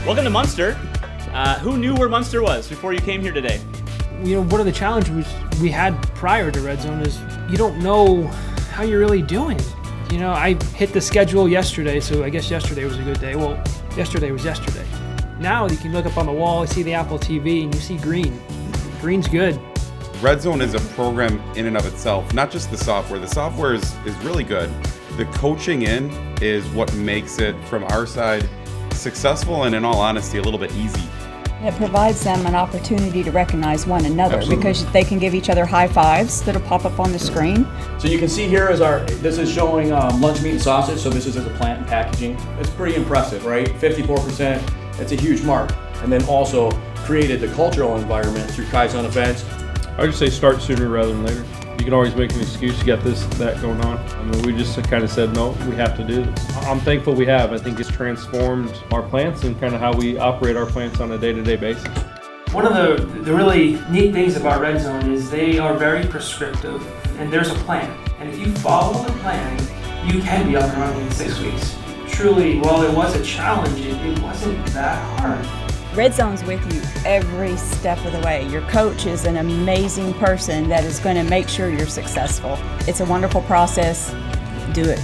Welcome to Munster. Who knew where Munster was before you came here today? You know, one of the challenges we had prior to Redzone is you don't know how you're really doing. You know, I hit the schedule yesterday, so I guess yesterday was a good day. Well, yesterday was yesterday. Now you can look up on the wall, see the Apple TV, and you see green. Green's good. Redzone is a program in and of itself, not just the software. The software is really good. The coaching in is what makes it, from our side, successful and, in all honesty, a little bit easy. It provides them an opportunity to recognize one another. Absolutely. Because they can give each other high fives that'll pop up on the screen. So you can see here is this is showing lunch meat and sausage, so this is as a plant and packaging. It's pretty impressive, right? 54%, that's a huge mark. And then also created the cultural environment through Kaizen events. I would say start sooner rather than later. You can always make an excuse, you got this, that going on. I mean, we just kind of said, no, we have to do this. I'm thankful we have. I think it's transformed our plants and kind of how we operate our plants on a day-to-day basis. One of the really neat things about Redzone is they are very prescriptive, and there's a plan. And if you follow the plan, you can be up and running in 6 weeks. Truly, while it was a challenge, it wasn't that hard. Redzone's with you every step of the way. Your coach is an amazing person that is going to make sure you're successful. It's a wonderful process. Do it.